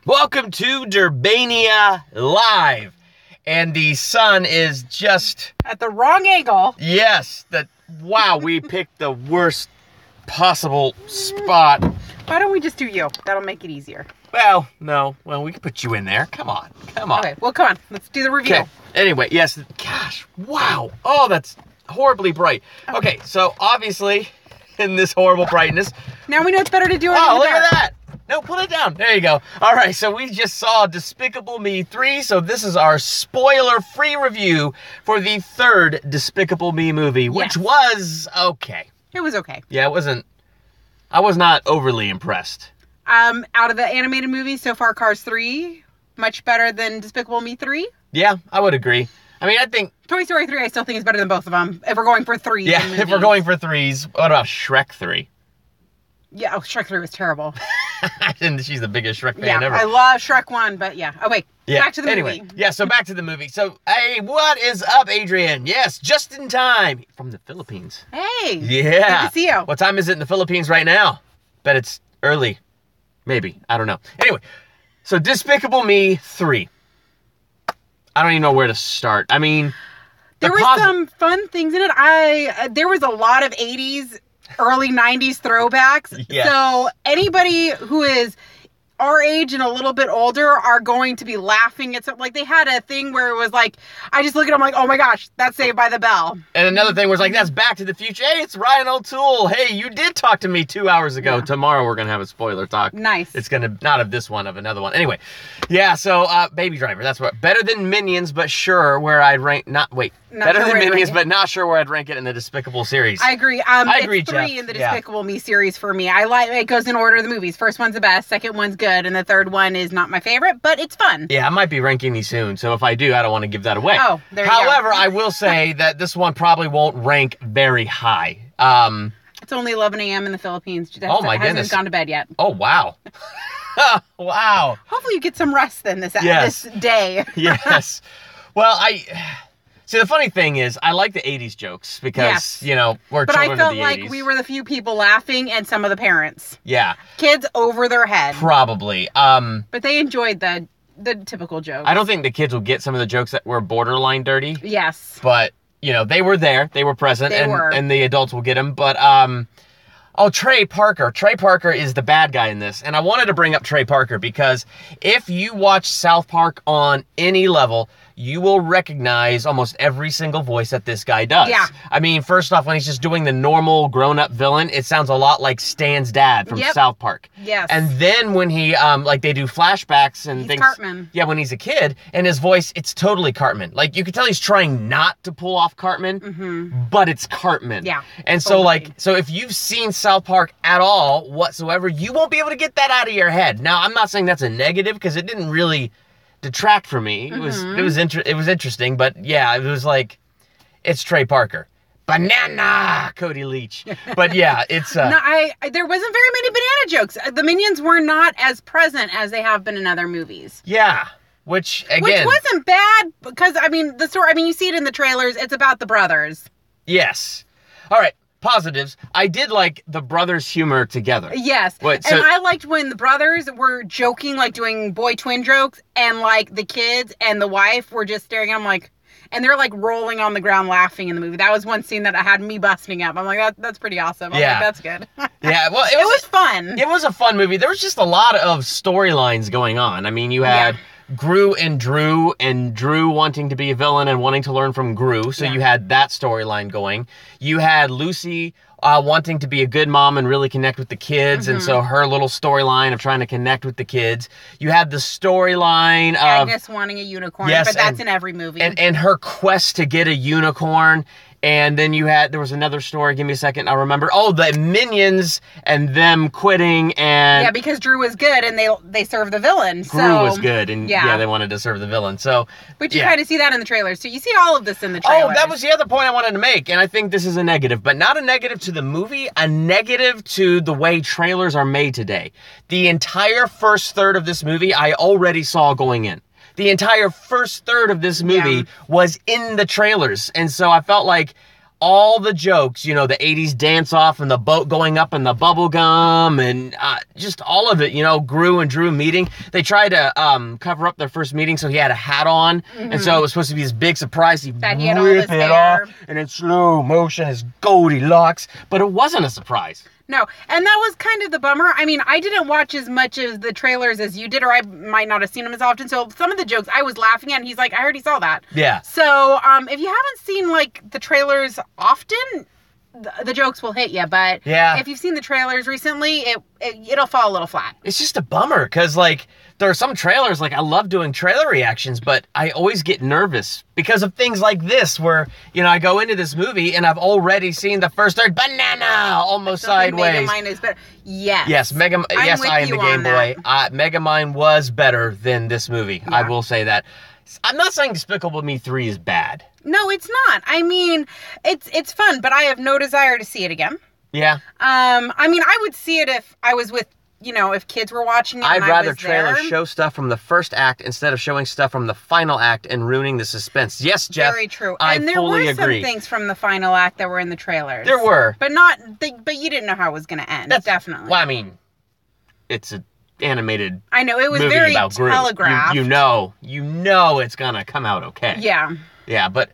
Welcome to Durbania Live. And the sun is just... at the wrong angle. Yes. Wow, we picked the worst possible spot. Why don't we just do you? That'll make it easier. Well, no. Well, we can put you in there. Come on. Okay, well, come on. Let's do the review. Okay. Anyway, yes. Gosh, wow. Oh, that's horribly bright. Okay, so obviously, in this horrible brightness... Now we know it's better to do it. Oh, look at that. No, pull it down. There you go. All right, so we just saw Despicable Me 3, so this is our spoiler-free review for the third Despicable Me movie, which was okay. It was okay. Yeah, it wasn't... I was not overly impressed. Out of the animated movies, so far Cars 3, much better than Despicable Me 3. Yeah, I would agree. I mean, I think... Toy Story 3 I still think is better than both of them, if we're going for threes. Yeah, if we're going for threes. What about Shrek 3? Yeah, Shrek 3 was terrible. She's the biggest Shrek fan ever. I love Shrek 1, but yeah. Oh, wait. Yeah. Back to the movie. Anyway, yeah, so back to the movie. So, hey, what is up, Adrian? Yes, just in time. From the Philippines. Hey. Yeah. Good to see you. What time is it in the Philippines right now? Bet it's early. Maybe. I don't know. Anyway, so Despicable Me 3. I don't even know where to start. I mean... There were some fun things in it. There was a lot of 80s... early 90s throwbacks. Yes. So anybody who is our age and a little bit older are going to be laughing at something. Like, they had a thing where it was like, I just look at them like, oh my gosh, that's Saved by the Bell. And another thing was like, that's Back to the Future. Hey, it's Ryan O'Toole. Hey, you did talk to me 2 hours ago. Yeah. Tomorrow we're going to have a spoiler talk. Nice. It's going to, not of this one, of another one. Anyway, yeah, so Baby Driver, that's what, better than Minions, but sure where I'd rank, better than Minions, but not sure where I'd rank it in the Despicable series. I agree. I agree, it's 3 Jeff. in the Despicable Me series for me. I like it goes in order of the movies. First one's the best, second one's good, and the third one is not my favorite, but it's fun. Yeah, I might be ranking these soon, so if I do, I don't want to give that away. Oh, there you However, go. I will say that this one probably won't rank very high. It's only 11 a.m. in the Philippines. Oh my goodness. Hasn't gone to bed yet. Oh, wow. Wow. Hopefully you get some rest then this day. Yes. Well, see, the funny thing is, I like the 80s jokes because, we're children of the 80s. But I felt like we were the few people laughing and some of the parents. Yeah. Kids over their head. Probably. But they enjoyed the typical jokes. I don't think the kids will get some of the jokes that were borderline dirty. Yes. But, they were there. They were present. And the adults will get them. But, Trey Parker. Trey Parker is the bad guy in this. And I wanted to bring up Trey Parker because if you watch South Park on any level, you will recognize almost every single voice that this guy does. Yeah. I mean, first off, when he's just doing the normal grown-up villain, it sounds a lot like Stan's dad from South Park. Yes. And then when he, they do flashbacks and things. Cartman. Yeah, when he's a kid, and his voice, it's totally Cartman. Like, you can tell he's trying not to pull off Cartman, but it's Cartman. Yeah. And totally. so if you've seen South Park at all whatsoever, you won't be able to get that out of your head. Now, I'm not saying that's a negative, because it didn't really detract from me. It was interesting, but yeah, it was like, it's Trey Parker. Banana Cody Leach. But yeah, it's no, there wasn't very many banana jokes. The Minions were not as present as they have been in other movies. Yeah. Which wasn't bad, because the story, you see it in the trailers, it's about the brothers. Yes. All right. Positives. I did like the brothers' humor together. Yes. And I liked when the brothers were joking, like doing boy twin jokes, and like the kids and the wife were just staring at them like, and they're like rolling on the ground laughing in the movie. That was one scene that I had me busting up. I'm like, that's pretty awesome. I'm like, that's good. Yeah. Well, it was fun. It was a fun movie. There was just a lot of storylines going on. I mean, you had Gru and Drew wanting to be a villain and wanting to learn from Gru. So you had that storyline going. You had Lucy wanting to be a good mom and really connect with the kids. And so her little storyline of trying to connect with the kids. You had the storyline of Agnes wanting a unicorn, but that's in every movie. And her quest to get a unicorn. And then there was another story, give me a second, I'll remember. Oh, the Minions and them quitting and... Yeah, because Drew was good and they served the villain. Gru was good and they wanted to serve the villain, so... But you kind of see that in the trailers, so you see all of this in the trailers. Oh, that was the other point I wanted to make, and I think this is a negative, but not a negative to the movie, a negative to the way trailers are made today. The entire first third of this movie I already saw going in. The entire first third of this movie was in the trailers. And so I felt like all the jokes, you know, the 80s dance off and the boat going up and the bubble gum and just all of it, you know, Gru and Drew meeting. They tried to cover up their first meeting, so he had a hat on. And so it was supposed to be this big surprise. He had all this rip it hair. off, and in slow motion, his Goldilocks. But it wasn't a surprise. No, and that was kind of the bummer. I mean, I didn't watch as much of the trailers as you did, or I might not have seen them as often. So some of the jokes I was laughing at, and he's like, I already saw that. Yeah. So if you haven't seen, like, the trailers often, the jokes will hit you. But if you've seen the trailers recently, it'll fall a little flat. It's just a bummer, because, like, there are some trailers, like, I love doing trailer reactions, but I always get nervous because of things like this, where, you know, I go into this movie and I've already seen the first third banana almost sideways. Megamind is better. Yes. Yes, I am the Game Boy. Megamind was better than this movie. Yeah. I will say that. I'm not saying Despicable Me 3 is bad. No, it's not. I mean, it's fun, but I have no desire to see it again. Yeah. I mean, I would see it if I was with, you know, if kids were watching it. I'd rather trailers show stuff from the first act instead of showing stuff from the final act and ruining the suspense. Yes, Jeff. Very true. I fully agree. There were some things from the final act that were in the trailers. There were, but but you didn't know how it was going to end. That's definitely. Well, I mean, it's an animated. I know it was movie very about telegraphed. You know, it's gonna come out okay. Yeah. Yeah, but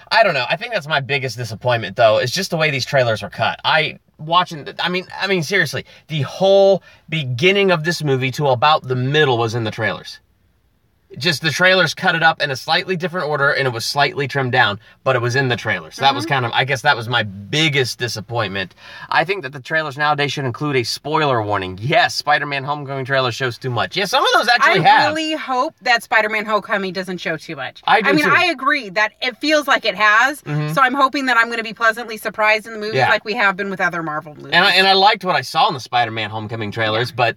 I don't know. I think that's my biggest disappointment, though, is just the way these trailers are cut. I mean, seriously, the whole beginning of this movie to about the middle was in the trailers. Just the trailers cut it up in a slightly different order, and it was slightly trimmed down, but it was in the trailers. That was I guess that was my biggest disappointment. I think that the trailers nowadays should include a spoiler warning. Yes, Spider-Man Homecoming trailer shows too much. Yeah, some of those actually have. I really hope that Spider-Man Homecoming doesn't show too much. I do too. I agree that it feels like it has, so I'm hoping that I'm going to be pleasantly surprised in the movies like we have been with other Marvel movies. And I liked what I saw in the Spider-Man Homecoming trailers, but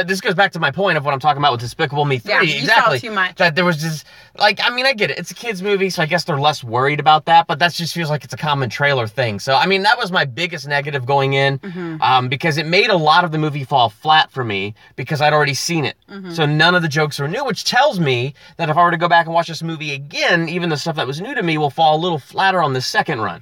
this goes back to my point of what I'm talking about with Despicable Me 3. Yeah, exactly. Too much. That there was just, like, I mean, I get it. It's a kid's movie, so I guess they're less worried about that, but that just feels like it's a common trailer thing. So, I mean, that was my biggest negative going in, because it made a lot of the movie fall flat for me because I'd already seen it. So none of the jokes were new, which tells me that if I were to go back and watch this movie again, even the stuff that was new to me will fall a little flatter on the second run.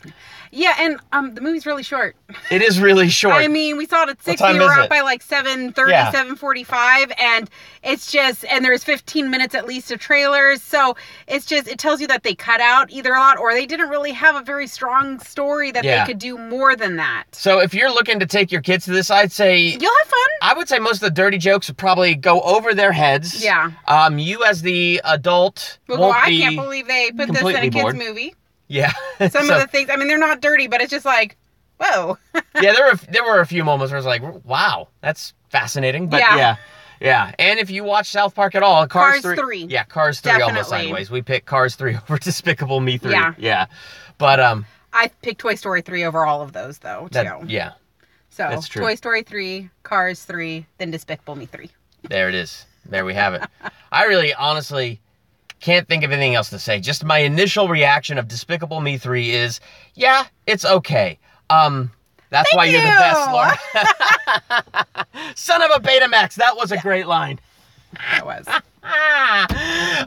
Yeah, and the movie's really short. It is really short. I mean, we saw it at 6, we were out by like 7:30, 7:45, and it's just, and there's 15 minutes at least of trailers, so it's just, it tells you that they cut out either a lot, or they didn't really have a very strong story that they could do more than that. So if you're looking to take your kids to this, I'd say... You'll have fun. I would say most of the dirty jokes would probably go over their heads. Yeah. You as the adult I can't believe they put this in a kid's movie. Yeah. Some of the things, I mean, they're not dirty, but it's just like, whoa. Yeah, there were a few moments where I was like, wow, that's fascinating. But yeah. And if you watch South Park at all, Cars 3. Yeah, Cars 3 Definitely. Almost Sideways. We picked Cars 3 over Despicable Me 3. Yeah. But I picked Toy Story 3 over all of those, though, too. Yeah. So, that's true. Toy Story 3, Cars 3, then Despicable Me 3. There it is. There we have it. I really, honestly... can't think of anything else to say. Just my initial reaction of Despicable Me 3 is, yeah, it's okay. That's why you're the best, Laura. Son of a Betamax. That was a great line. That was.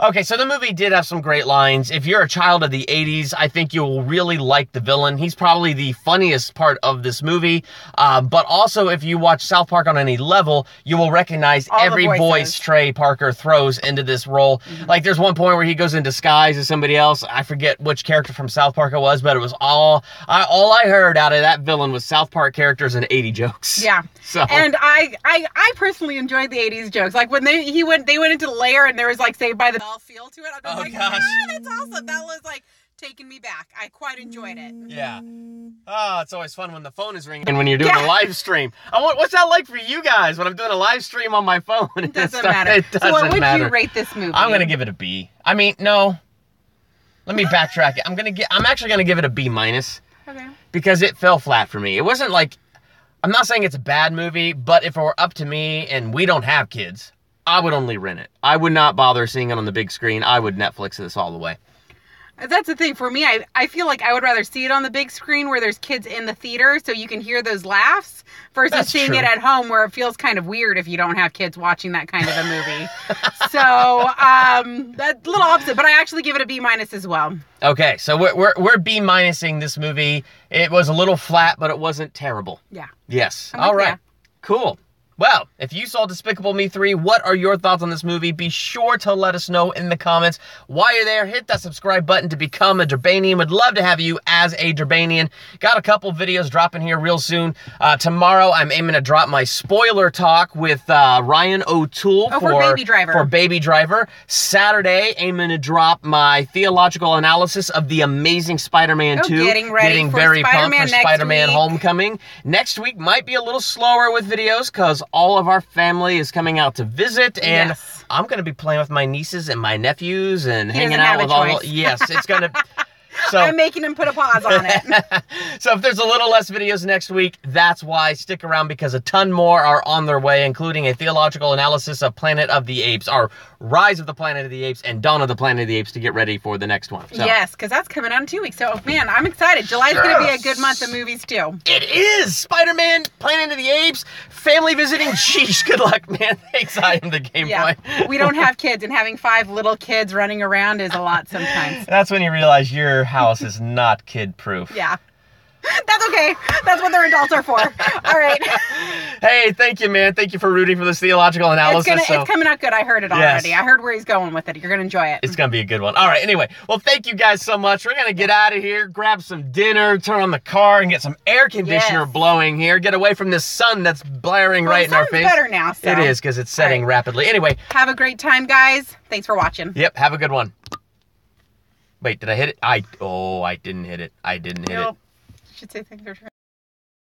Okay, so the movie did have some great lines. If you're a child of the 80s, I think you'll really like the villain. He's probably the funniest part of this movie. But also, if you watch South Park on any level, you will recognize every voice Trey Parker throws into this role. Like, there's one point where he goes in disguise as somebody else. I forget which character from South Park it was, but it was all I heard out of that villain was South Park characters and 80 jokes. Yeah. So. And I personally enjoyed the 80s jokes. Like, when they went into the lair and there was, like, Saved by the Bell feel to it. I'm like, gosh. Yeah, that's awesome. That was, like, taking me back. I quite enjoyed it. Yeah. Oh, it's always fun when the phone is ringing and when you're doing a live stream. What's that like for you guys when I'm doing a live stream on my phone? It doesn't matter. It doesn't so what would matter. you rate this movie? I'm going to give it a B. I mean, no. Let me backtrack it. I'm actually going to give it a B-. Okay. Because it fell flat for me. It wasn't like, I'm not saying it's a bad movie, but if it were up to me and we don't have kids, I would only rent it. I would not bother seeing it on the big screen. I would Netflix this all the way. That's the thing. For me, I feel like I would rather see it on the big screen where there's kids in the theater so you can hear those laughs versus seeing it at home where it feels kind of weird if you don't have kids watching that kind of a movie. So, that's a little opposite, but I actually give it a B- as well. Okay, so we're B-ing this movie. It was a little flat, but it wasn't terrible. Yeah. Yes. All right. Yeah. Cool. Well, if you saw Despicable Me 3, what are your thoughts on this movie? Be sure to let us know in the comments. While you're there, hit that subscribe button to become a Durbanian. Would love to have you as a Durbanian. Got a couple videos dropping here real soon. Tomorrow, I'm aiming to drop my spoiler talk with Ryan O'Toole for Baby Driver. For Baby Driver. Saturday, aiming to drop my theological analysis of The Amazing Spider-Man 2. Getting very pumped for Spider-Man Homecoming. Next week might be a little slower with videos because all of our family is coming out to visit, and I'm going to be playing with my nieces and my nephews and hanging out with all. Yes, it's going to. So, I'm making him put a pause on it. So if there's a little less videos next week, that's why. Stick around because a ton more are on their way, including a theological analysis of Planet of the Apes, or Rise of the Planet of the Apes and Dawn of the Planet of the Apes to get ready for the next one. So. Yes, because that's coming out in 2 weeks. So, man, I'm excited. July's going to be a good month of movies, too. It is! Spider-Man, Planet of the Apes, family visiting. Sheesh, good luck, man. Thanks, I am the Game Boy. We don't have kids, and having 5 little kids running around is a lot sometimes. That's when you realize your house is not kid-proof. Yeah. That's okay. That's what their adults are for. All right. Hey, thank you, man. Thank you for rooting for this theological analysis. It's coming out good. I heard it already. I heard where he's going with it. You're going to enjoy it. It's going to be a good one. All right. Anyway, well, thank you guys so much. We're going to get out of here, grab some dinner, turn on the car, and get some air conditioner blowing here. Get away from this sun that's blaring right in our face. It's better now. So. It is because it's setting rapidly. Anyway. Have a great time, guys. Thanks for watching. Yep. Have a good one. Wait, did I hit it? I didn't hit it. I didn't hit it. Should say thanks for